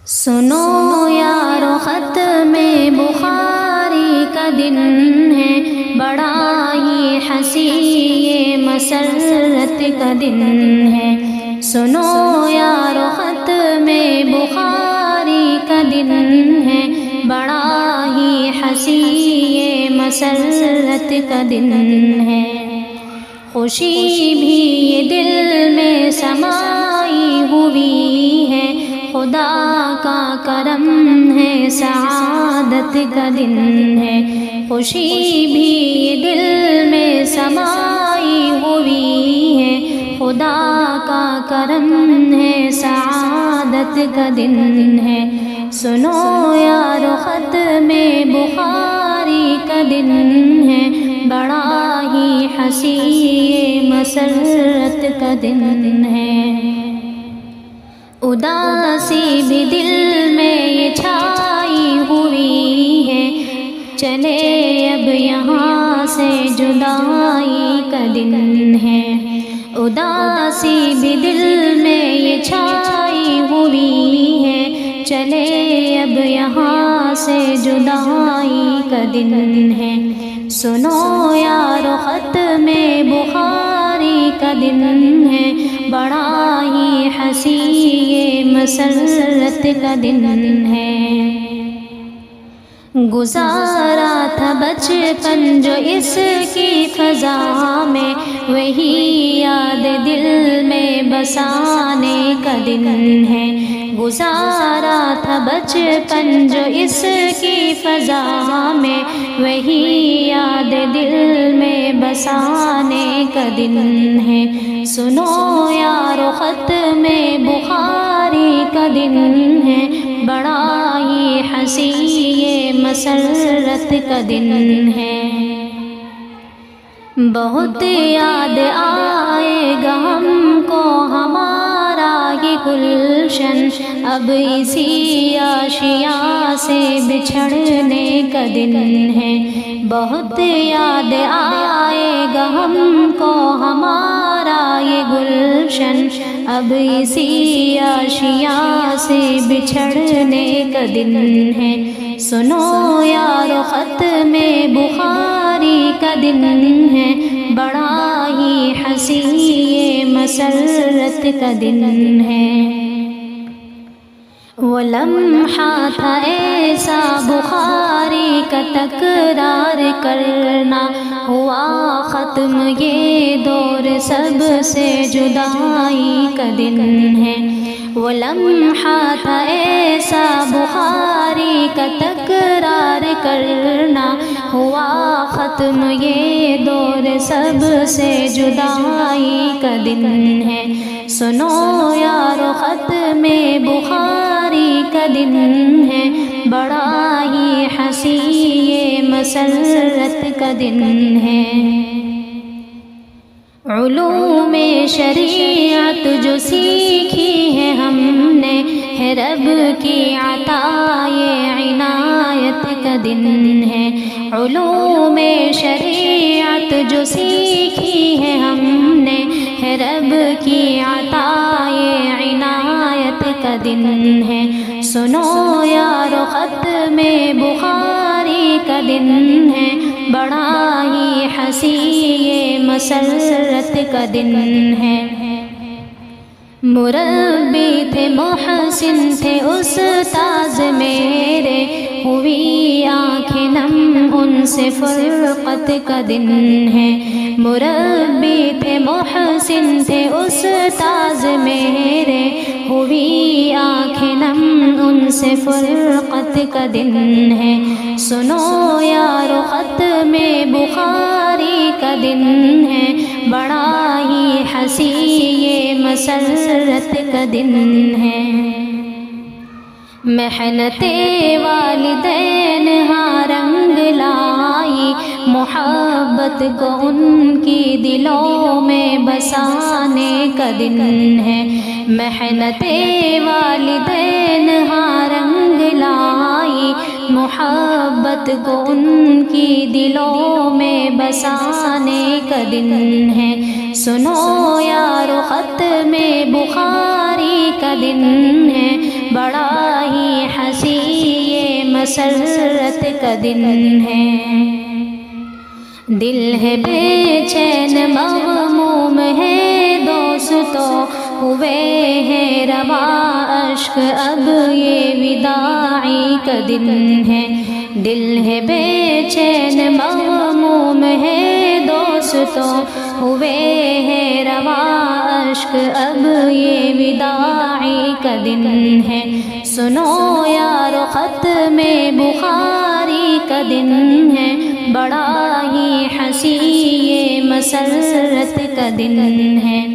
سنو یارو ختم بخاری کا دن ہے، بڑا ہی حسین یہ مسرت کا دن ہے۔ سنو یارو ختم بخاری کا دن ہے، بڑا ہی حسین یہ مسرت کا دن ہے۔ خوشی بھی یہ دل میں سمائی ہوئی ہے، خدا کا کرم ہے، سعادت کا دن ہے۔ خوشی بھی یہ دل میں سمائی ہوئی ہے، خدا کا کرم ہے، سعادت کا دن ہے۔ سنو یارو ختم بخاری کا دن ہے، بڑا ہی حسین مسرت کا دن ہے۔ اداسی بھی دل میں یہ چھائی ہوئی ہے، چلے اب یہاں سے جدائی کا دن ہے۔ اداسی بھی دل میں یہ چھائی ہوئی ہے، چلے اب یہاں سے جدائی کا دن ہے۔ سنو یارو ختم بخاری کا دن ہے، بڑا ہی حسین مسرت کا دن ہے۔ گزارا تھا بچپن جو اس کی فضا میں، وہی یاد دل میں بسانے کا دن ہے۔ گزارا تھا بچپن جو اس کی فضا میں، وہی یاد دل میں بسانے کا دن ہے۔ سنو یارو ختم بخاری کا دن ہے، بڑا ہی حسین مسرت کا دن ہے۔ بہت یاد آئے گا ہم کو ہمارا یہ گلشن، اب اسی آشیاں سے بچھڑنے کا دن ہے۔ بہت یاد آئے گا ہم کو ہمارا یہ گلشن، اب اسی آشیاں سے بچھڑنے کا دن ہے۔ سنو یارو ختم بخاری کا دن ہے، بڑا ہی حسین مسرت کا دن ہے۔ وہ لمحہ تھا ایسا بخاری کا تکرار کرنا، ہوا ختم یہ دور سب سے جدائی کا دن ہے۔ وہ لمحہ تھا ایسا بخاری کا تکرار کرنا، ہوا ختم یہ دور سب سے جدائی کا دن ہے۔ سنو یارو ختم بخاری کا دن ہے، بڑا ہی حسین مسرت کا دن ہے۔ علوم شریعت جو سیکھی ہے ہم نے، ہے رب کی عطا یہ عنایت کا دن ہے۔ علوم شریعت جو سیکھی ہے ہم نے، ہے رب کی عطا یہ عنایت کا دن ہے۔ سنو یارو ختم بخاری کا دن ہے، بڑا ہی حسین مسرت کا دن ہے۔ مربی تھے محسن تھے استاذ میرے، ہوئی آنکھیں نم ان سے فرقت کا دن ہے۔ مربی تھے محسن تھے استاذ میرے، ہوئی آنکھیں نم ان سے فرقت کا دن ہے۔ سنو یارو ختم بخاری کا دن ہے، بڑا ہی حسین مسرت کا دن ہے۔ محنت والدین ہاں رنگ لائی، محبت کو ان کی دلوں میں بسانے کا دن ہے۔ محنت والدین ہاں رنگ لائی، محبت کو ان کی دلوں میں بسانے کا دن ہے۔ سنو یارو ختم بخاری کا دن ہے، بڑا ہی مسرت کا دن ہے۔ دل ہے بے چین مغموم ہے دوستو، ہوئے ہیں روا اشک اب یہ وداعی کا دن ہے۔ دل ہے بے چین مغموم ہے دوستو، ہوئے ہیں روا اشک اب یہ وداعی کا دن ہے۔ سنو یارو ختم بخاری کا دن ہے، بڑا ہی حسین یہ مسرت کا دن ہے۔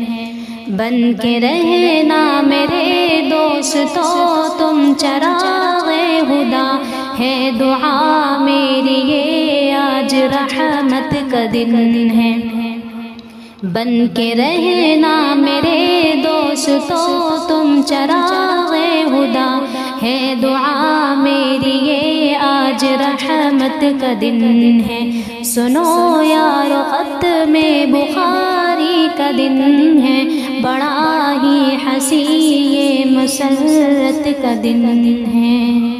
بن کے رہنا میرے دوستو تم چراغ ہدا، ہے دعا میری یہ آج رحمت کا دن ہے۔ بن کے رہنا میرے دوستو تم چراغ ہدا، ہے دعا میری یہ آج رحمت کا دن ہے۔ سنو یارو ختم بخاری کا دن ہے، بڑا ہی حسین یہ مسرت کا دن ہے۔